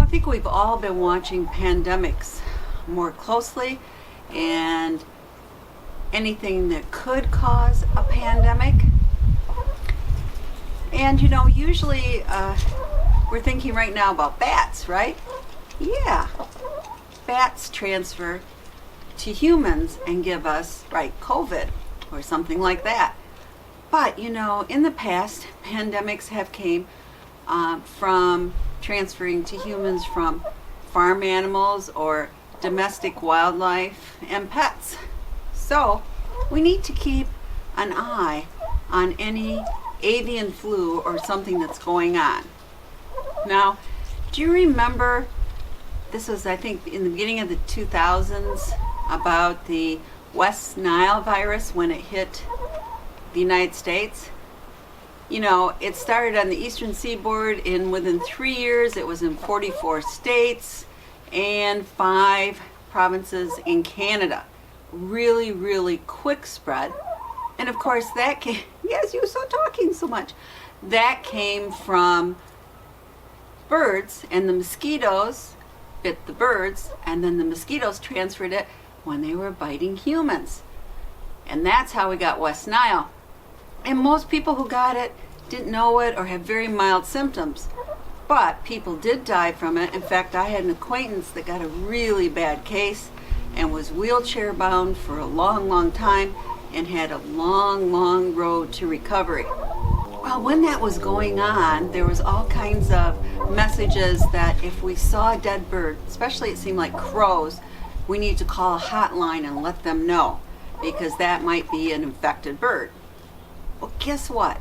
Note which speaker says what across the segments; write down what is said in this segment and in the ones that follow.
Speaker 1: think we've all been watching pandemics more closely, and anything that could cause a pandemic. And usually we're thinking right now about bats, right? Yeah, bats transfer to humans and give us, COVID or something like that. But in the past, pandemics have came from transferring to humans from farm animals or domestic wildlife and pets. So we need to keep an eye on any avian flu or something that's going on. Now, do you remember, this was I think in the beginning of the 2000s, about the West Nile virus when it hit the United States? It started on the eastern seaboard, and within 3 years it was in 44 states and 5 provinces in Canada. Really, really quick spread. And of course that came, yes, you were so talking so much. That came from birds, and the mosquitoes bit the birds, and then the mosquitoes transferred it when they were biting humans. And that's how we got West Nile. And most people who got it didn't know it or had very mild symptoms. But people did die from it. In fact, I had an acquaintance that got a really bad case and was wheelchair bound for a long, long time and had a long, long road to recovery. Well, when that was going on, there was all kinds of messages that if we saw a dead bird, especially it seemed like crows, we need to call a hotline and let them know, because that might be an infected bird. Well, guess what?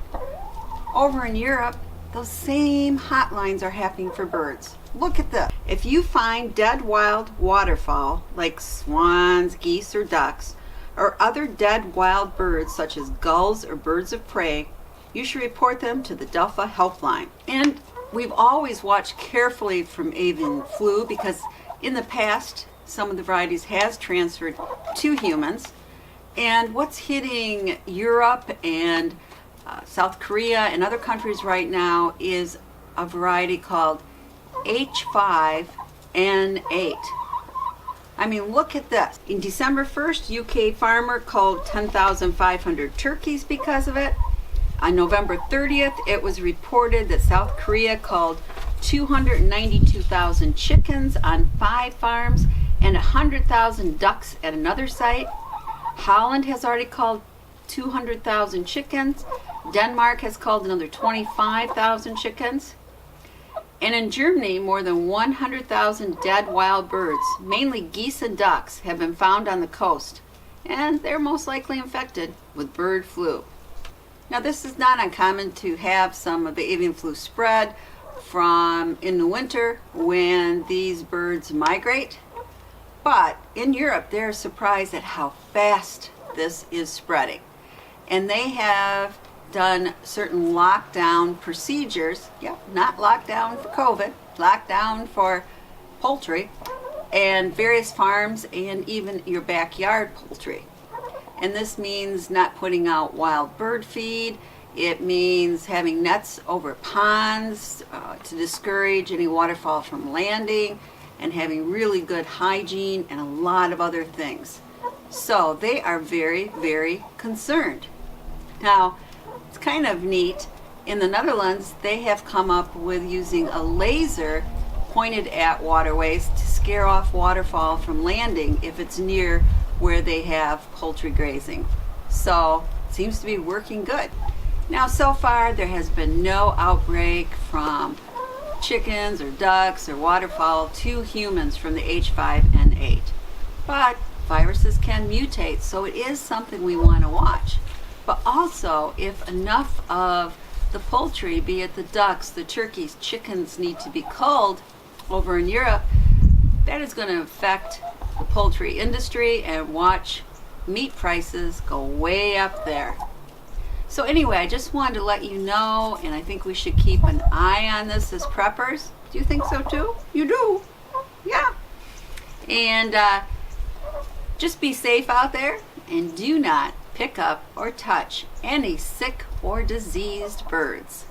Speaker 1: Over in Europe, those same hotlines are happening for birds. Look at this. If you find dead wild waterfowl, like swans, geese, or ducks, or other dead wild birds such as gulls or birds of prey, you should report them to the Delphi helpline. And we've always watched carefully from avian flu, because in the past, some of the varieties has transferred to humans. And what's hitting Europe and South Korea and other countries right now is a variety called H5N8. I mean, look at this. In December 1st, UK farmer culled 10,500 turkeys because of it. On November 30th, it was reported that South Korea culled 292,000 chickens on 5 farms and 100,000 ducks at another site. Holland has already culled 200,000 chickens. Denmark has culled another 25,000 chickens. And in Germany, more than 100,000 dead wild birds, mainly geese and ducks, have been found on the coast, and they're most likely infected with bird flu. Now, this is not uncommon to have some of the avian flu spread from in the winter when these birds migrate. But in Europe, they're surprised at how fast this is spreading. And they have done certain lockdown procedures. Not lockdown for COVID, lockdown for poultry and various farms and even your backyard poultry. And this means not putting out wild bird feed. It means having nets over ponds to discourage any waterfowl from landing, and having really good hygiene and a lot of other things. So they are very, very concerned. Now, it's kind of neat. In the Netherlands, they have come up with using a laser pointed at waterways to scare off waterfowl from landing if it's near where they have poultry grazing. So it seems to be working good. Now, so far there has been no outbreak from chickens or ducks or waterfowl to humans from the H5N8. But viruses can mutate, so it is something we want to watch. But also, if enough of the poultry, be it the ducks, the turkeys, chickens, need to be culled over in Europe, that is going to affect the poultry industry and watch meat prices go way up there. So anyway, I just wanted to let you know, and I think we should keep an eye on this as preppers. Do you think so too? You do? Yeah. And just be safe out there, and do not pick up or touch any sick or diseased birds.